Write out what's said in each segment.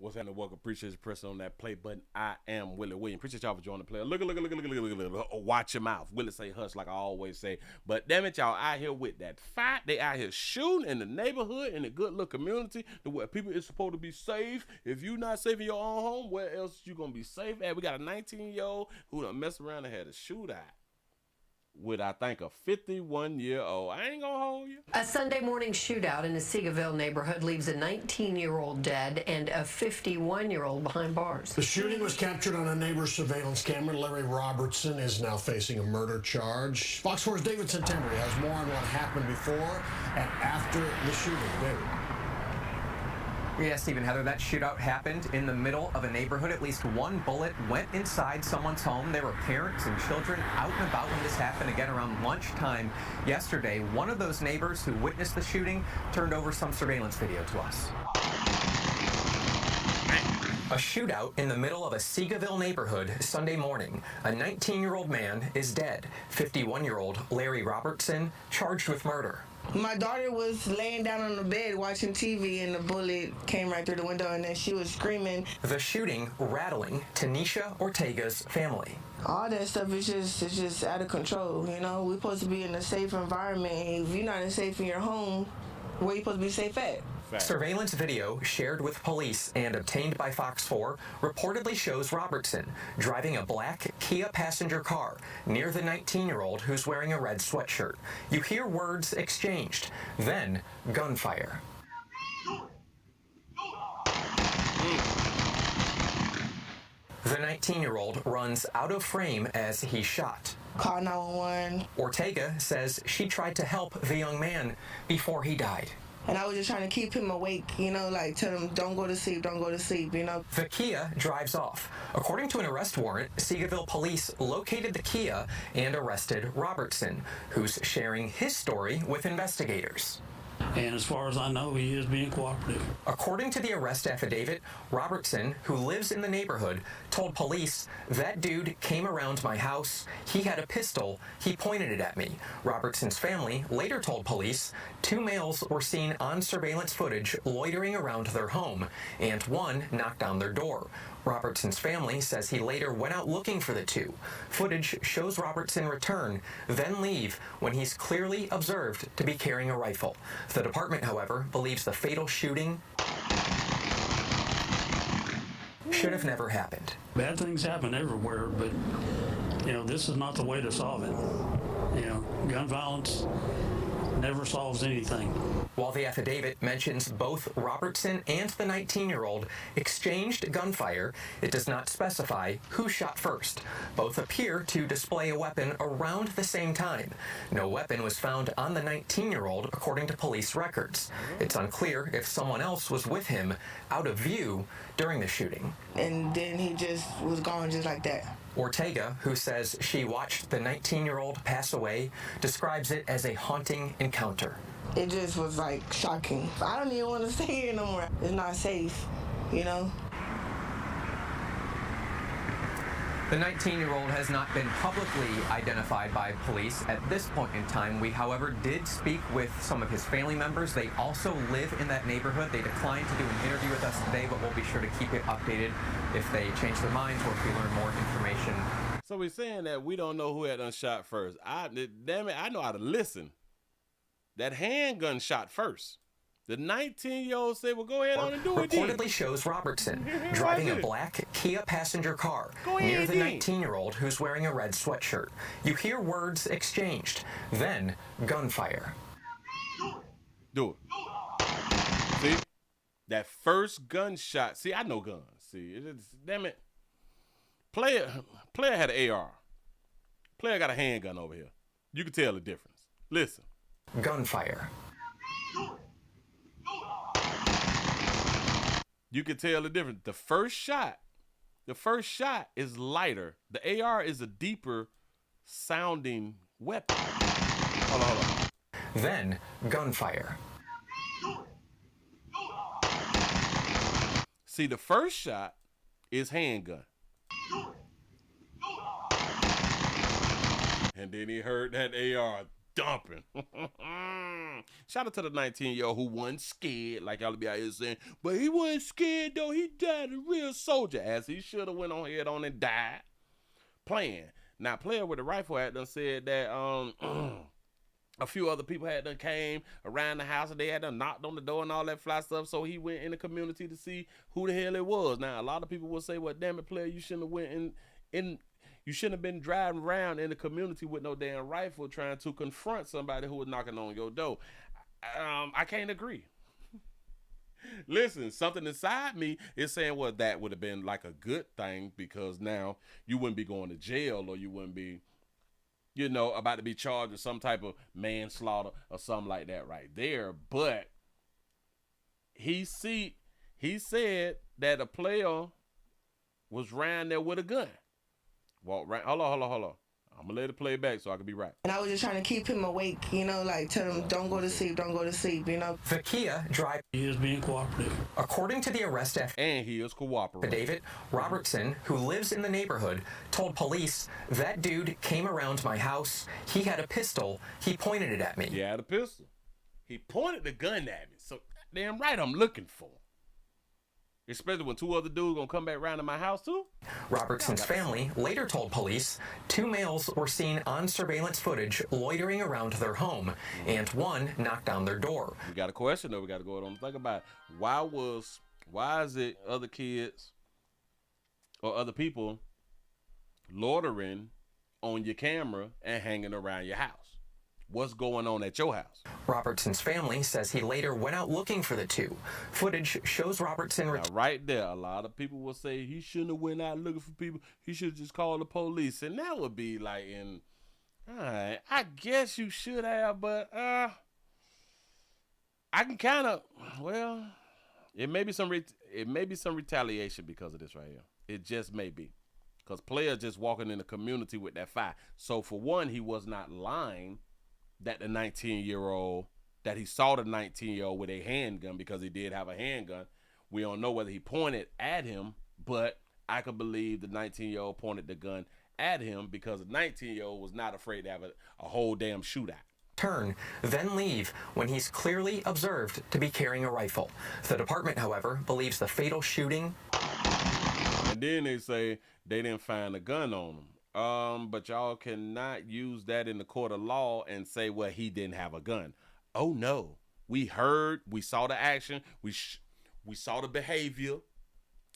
What's happening? Welcome. Appreciate you pressing on that play button. I am Willie Williams. Appreciate y'all for joining the play. Look. Watch your mouth. Willie say hush like I always say. But damn it, y'all out here with that fight. They out here shooting in the neighborhood, in the good little community, where people is supposed to be safe. If you not safe in your own home, where else you gonna be safe at? We got a 19-year-old who done messed around and had a shootout with, I think, a 51-year-old. I ain't gonna hold you. A Sunday morning shootout in the Seagoville neighborhood leaves a 19-year-old dead and a 51-year-old behind bars. The shooting was captured on a neighbor's surveillance camera. Larry Robertson is now facing a murder charge. Fox 4's David September has more on what happened before and after the shooting. David. Yeah, Stephen, Heather, that shootout happened in the middle of a neighborhood. At least one bullet went inside someone's home. There were parents and children out and about when this happened, again around lunchtime yesterday. One of those neighbors who witnessed the shooting turned over some surveillance video to us. A shootout in the middle of a Seagoville neighborhood Sunday morning. A 19-year-old man is dead. 51-year-old Larry Robertson charged with murder. My daughter was laying down on the bed watching TV and the bullet came right through the window and then she was screaming. The shooting rattling Tanisha Ortega's family. All that stuff is just out of control, you know? We're supposed to be in a safe environment. If you're not safe in your home, where you supposed to be safe at? Surveillance video shared with police and obtained by Fox 4 reportedly shows Robertson driving a black Kia passenger car near the 19-year-old who's wearing a red sweatshirt. You hear words exchanged, then gunfire. The 19-year-old runs out of frame as he's shot. Call 911. Ortega says she tried to help the young man before he died. And I was just trying to keep him awake, you know, like tell him, don't go to sleep, you know. The Kia drives off. According to an arrest warrant, Seagoville police located the Kia and arrested Robertson, who's sharing his story with investigators. And as far as I know, he is being cooperative. According to the arrest affidavit, Robertson, who lives in the neighborhood, told police, "That dude came around my house, he had a pistol, he pointed it at me." Robertson's family later told police 2 males were seen on surveillance footage loitering around their home, and one knocked on their door. Robertson's family says he later went out looking for the 2. Footage shows Robertson return, then leave when he's clearly observed to be carrying a rifle. The department, however, believes the fatal shooting should have never happened. Bad things happen everywhere, but, you know, this is not the way to solve it. You know, gun violence never solves anything. While the affidavit mentions both Robertson and the 19-year-old exchanged gunfire, it does not specify who shot first. Both appear to display a weapon around the same time. No weapon was found on the 19-year-old, according to police records. It's unclear if someone else was with him out of view during the shooting. And then he just was gone just like that. Ortega, who says she watched the 19-year-old pass away, describes it as a haunting encounter. It just was like shocking. I don't even want to stay here no more. It's not safe, you know? The 19-year-old has not been publicly identified by police at this point in time. We, however, did speak with some of his family members. They also live in that neighborhood. They declined to do an interview with us today, but we'll be sure to keep it updated if they change their minds or if we learn more information. So we're saying that we don't know who had done shot first. Damn it, I know how to listen. That handgun shot first. The 19-year-old said, well, go ahead on and do it. Reportedly shows Robertson driving a black Kia passenger car near the 19-year-old who's wearing a red sweatshirt. You hear words exchanged, then gunfire. Do it. See? That first gunshot. See, I know guns. See, damn it. Player had an AR. Player got a handgun over here. You can tell the difference. Listen. Gunfire. You can tell the difference. The first shot is lighter. The AR is a deeper sounding weapon. Hold on. Then gunfire. See, the first shot is handgun. And then he heard that AR. dumping. Shout out to the 19-year-old who wasn't scared, like y'all be out here saying, but he wasn't scared though. He died a real soldier, as he should have went on head on and died playing. Now, player with the rifle had done said that a few other people had done came around the house and they had done knocked on the door and all that fly stuff. So he went in the community to see who the hell it was. Now, a lot of people will say, well, damn it, player, you shouldn't have went you shouldn't have been driving around in the community with no damn rifle trying to confront somebody who was knocking on your door. I can't agree. Listen, something inside me is saying, well, that would have been like a good thing because now you wouldn't be going to jail or you wouldn't be, about to be charged with some type of manslaughter or something like that right there. But he said that a player was around there with a gun. Walk right. Hold on. I'm going to let it play back so I can be right. And I was just trying to keep him awake, like tell him, don't go to sleep. The Kia driver. He is being cooperative. According to the arrest and he is cooperative. affidavit, Robertson, who lives in the neighborhood, told police, that dude came around my house. He had a pistol. He pointed it at me. He had a pistol. He pointed the gun at me. So damn right I'm looking for him. Especially when two other dudes gonna come back around to my house too. Robertson's family later told police 2 males were seen on surveillance footage loitering around their home, and one knocked on their door. We got a question though. We got to go on and think about it. Why is it other kids or other people loitering on your camera and hanging around your house? What's going on at your house? Robertson's family says he later went out looking for the two. Footage shows Robertson... Now, right there, a lot of people will say he shouldn't have went out looking for people. He should have just called the police. And that would be like all right, I guess you should have, but I can kind of, it may be some retaliation because of this right here. It just may be. Because player just walking in the community with that fire. So for one, he was not lying that the 19-year-old, that he saw the 19-year-old with a handgun, because he did have a handgun. We don't know whether he pointed at him, but I could believe the 19-year-old pointed the gun at him because the 19-year-old was not afraid to have a whole damn shootout. Turn, then leave when he's clearly observed to be carrying a rifle. The department, however, believes the fatal shooting... And then they say they didn't find a gun on him. But y'all cannot use that in the court of law and say, well, he didn't have a gun. Oh no, we saw the action, we saw the behavior.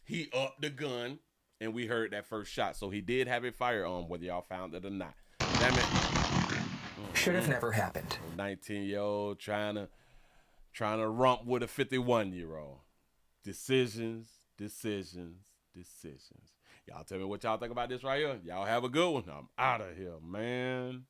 He upped the gun, and we heard that first shot. So he did have a firearm, whether y'all found it or not. Damn it. Should have never happened. 19-year-old trying to rump with a 51-year-old. Decisions. Y'all tell me what y'all think about this right here. Y'all have a good one. I'm out of here, man.